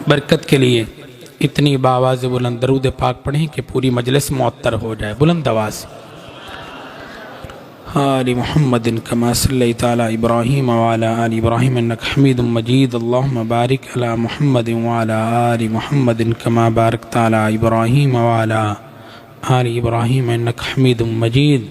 बरकत के लिए इतनी बावाज़ बुलंद दरूद पाक पढ़ें कि पूरी मजलिस मुअत्तर हो जाए। बुलंद आवाज़ आलि मुहम्मदिन कमा सल्लैता अला इब्राहीम व अला आलि इब्राहीम इन्नका हमीदुम मजीद। अल्लाहुम्मा बारिक अला मुहम्मदिन व अला आलि मुहम्मदिन कमा बारकता अला इब्राहीम व अला आलि इब्राहीम इन्नका हमीदुम मजीद।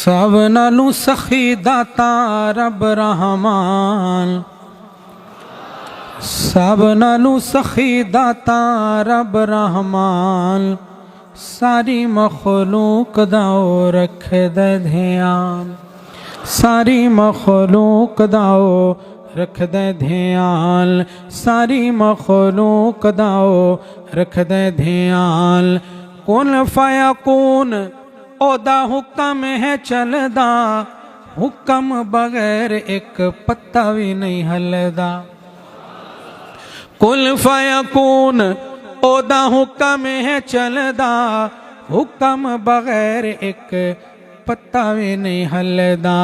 सब नालों सखी दाता रब रहमान, सब नालों सखी दाता रब रहमान, सारी मखलूक दाओ रख दे ध्यान, सारी मखलूक दाओ रख दे ध्यान, सारी मखलूक दाओ रख दे ध्यान। कुन फयकून ओदा हुक्म है चलदा, हुक्म बगैर एक पत्ता भी नहीं हलदा। कुल फयकून ओदा हुक्म है चलदा, हुक्म बगैर एक पत्ता भी नहीं हलदा।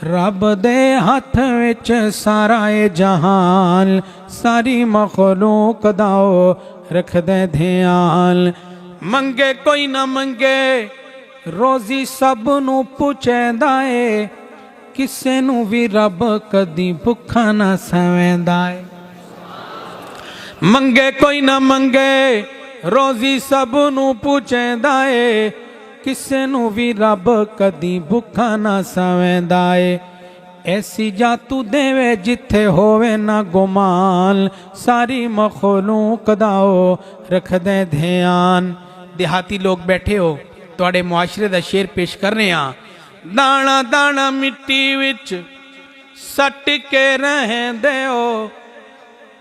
रब दे हथ विच सारा ए जहान, सारी मखलूक दाओ रख दे ध्यान। मंगे कोई ना मंगे रोजी सब नू पुछेंदा ए, किसे नू भी रब कदी भुखा ना सवेंदा ए। मंगे कोई ना मंगे रोजी सब नू पुछेंदा ए, किसे नू भी रब कदी भुखा ना सवेंदा ए। ऐसी जातू देवे जिथे होवे ना गुमान, सारी मखलूक दाओ रख दे ध्यान। देहाती लोग बैठे हो, तुहाडे मुआशरे दा शेर पेश कर रहे हैं। दाना दाना मिट्टी विच सट के रहंदे हो,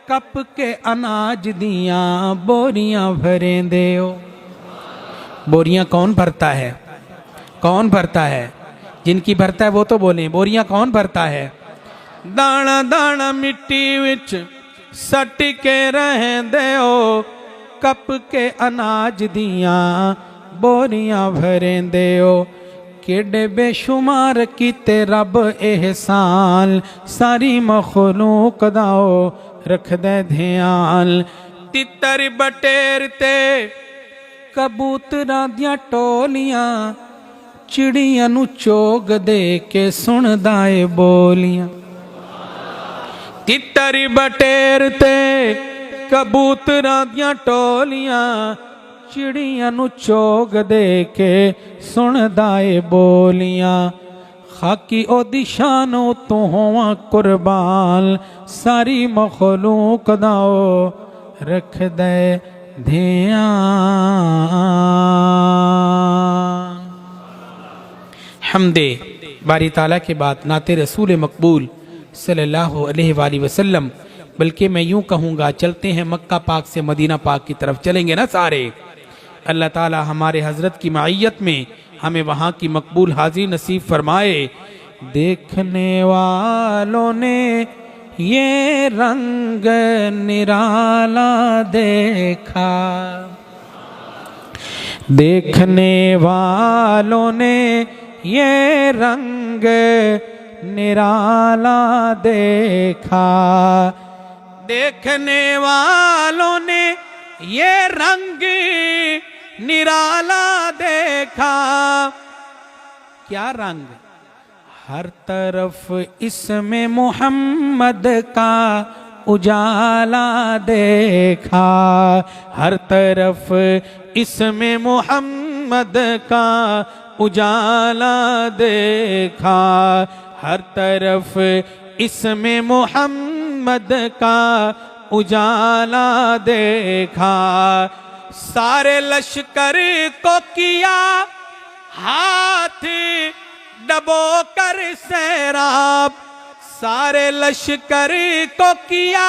कप के अनाज दियां बोरियां भरेंदे हो। बोरियां कौन भरता है? कौन भरता है? जिनकी भरता है वो तो बोले, बोरियां कौन भरता है? दाना दाना मिट्टी विच सट के रहंदे हो, कप के अनाज दियां बोरियां भरेंदे हो। केडे बेशुमार कीते रब एहसान, सारी मखलूक दाओ रख दे ध्यान। तितर बटेर ते कबूतरां दियां टोलियां, चिड़ियां नू चोग दे के सुनदा ए बोलियां। तितर बटेर ते कबूतरां दियां टोलियां, चिड़ियां नू चोग दे के सुनदा ए बोलियां। खाकी ओदी शान तू होवा कुर्बान, सारी मखलूक दाओ रख दे ध्यान। हमदे बारी ताला के बाद नाते रसूल मकबूल सल्लल्लाहु अलैहि वसल्लम, बल्कि मैं यूं कहूँगा चलते हैं मक्का पाक से मदीना पाक की तरफ चलेंगे ना सारे। अल्लाह ताला हमारे हजरत की मायत में हमें वहाँ की मकबूल हाजिरी नसीब फरमाए। देखने वालों ने ये रंग निराला देखा, देखने वालों ने ये रंग निराला देखा, देखने वालों ने ये रंग निराला देखा। क्या रंग? हर तरफ इसमें मोहम्मद का उजाला देखा, हर तरफ इसमें मोहम्मद का उजाला देखा, हर तरफ इसमें मोहम्मद का उजाला देखा। सारे लश्कर को किया हाथ डबो कर सैराब, सारे लश्कर को किया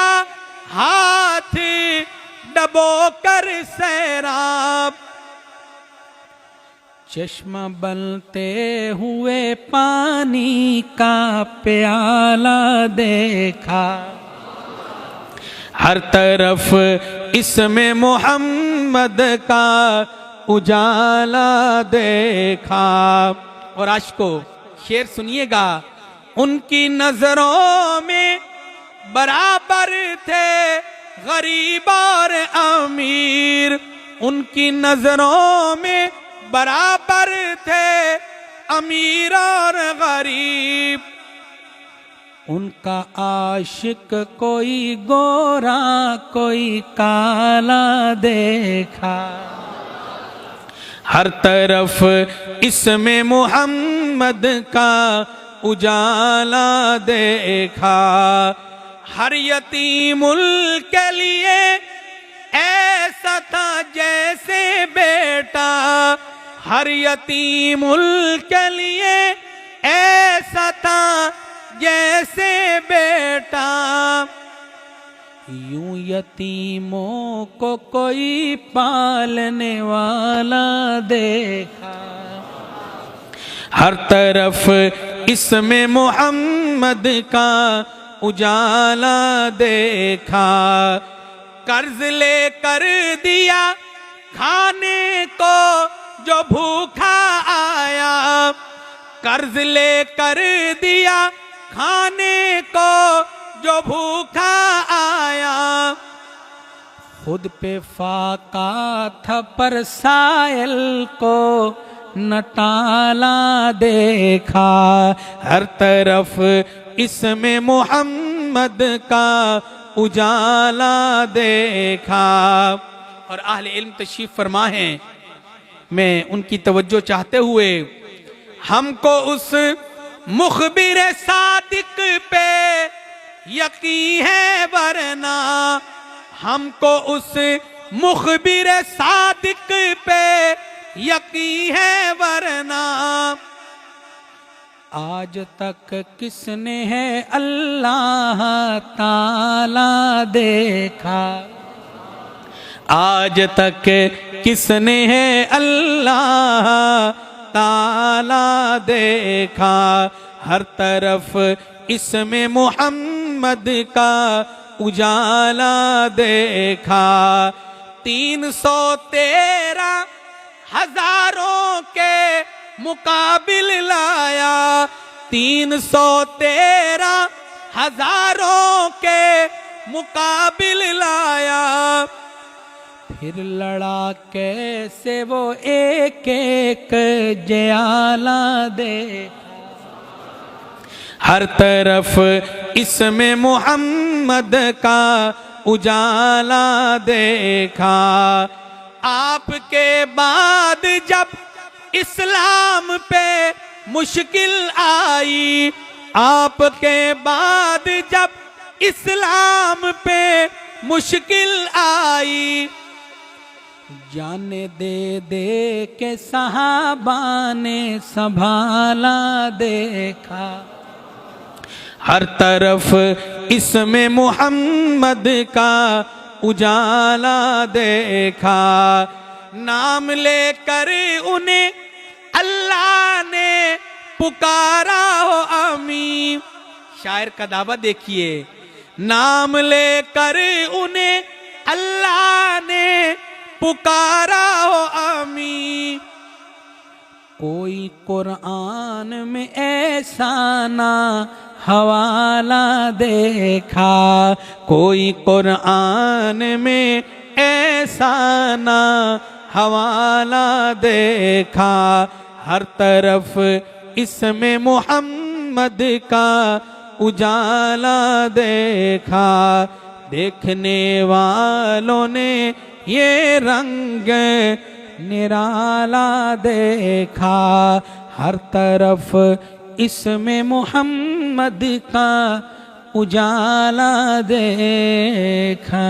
हाथ डबो कर सैराब। चश्मा बनते हुए पानी का प्याला देखा, हर तरफ इसमें मोहम्मद का उजाला देखा। और आशिको शेर सुनिएगा, उनकी नजरों में बराबर थे गरीब और अमीर, उनकी नजरों में बराबर थे अमीर और गरीब। उनका आशिक कोई गोरा कोई काला देखा, हर तरफ इसमें मोहम्मद का उजाला देखा। हर यतीमुल के लिए ऐसा था जैसे बेटा, हर यतीमुल के लिए ऐसा था जैसे बेटा। यूं यतीमों को कोई पालने वाला देखा, हर तरफ इसमें मोहम्मद का उजाला देखा। कर्ज लेकर दिया खाने को जो भूखा आया, कर्ज लेकर दिया खाने को जो भूखा आया। खुद पे फाका था पर साइल को न टाला देखा, हर तरफ इसमें मोहम्मद का उजाला देखा। और अहले इल्म तशरीफ फरमा है, मैं उनकी तवज्जो चाहते हुए हमको उस मुखबिर सादिक पे यकीन है, वरना हमको उस मुखबिर सादिक पे यकीन है, वरना आज तक किसने है अल्लाह ताला देखा, आज तक किसने है अल्लाह ताला देखा। हर तरफ इसमें मोहम्मद का उजाला देखा। 313 हजारों के मुकाबिल लाया, 313 हजारों के मुकाबिल लाया। फिर लड़ा कैसे वो एक एक जयाला देखा, हर तरफ इसमें मोहम्मद का उजाला देखा। आपके बाद जब इस्लाम पे मुश्किल आई, आपके बाद जब इस्लाम पे मुश्किल आई, जाने दे दे के सहाबा ने संभाला देखा, हर तरफ इसमें मोहम्मद का उजाला देखा। नाम लेकर उन्हें अल्लाह ने पुकारा हो अमीन, शायर का दावा देखिए। नाम लेकर उन्हें अल्लाह ने पुकारा हो अमीन। कोई कुरान में ऐसा ना हवाला देखा, कोई कुरान में ऐसा ना हवाला देखा। हर तरफ इसमें मोहम्मद का उजाला देखा। देखने वालों ने ये रंग निराला देखा, हर तरफ इसमें मोहम्मद का उजाला देखा।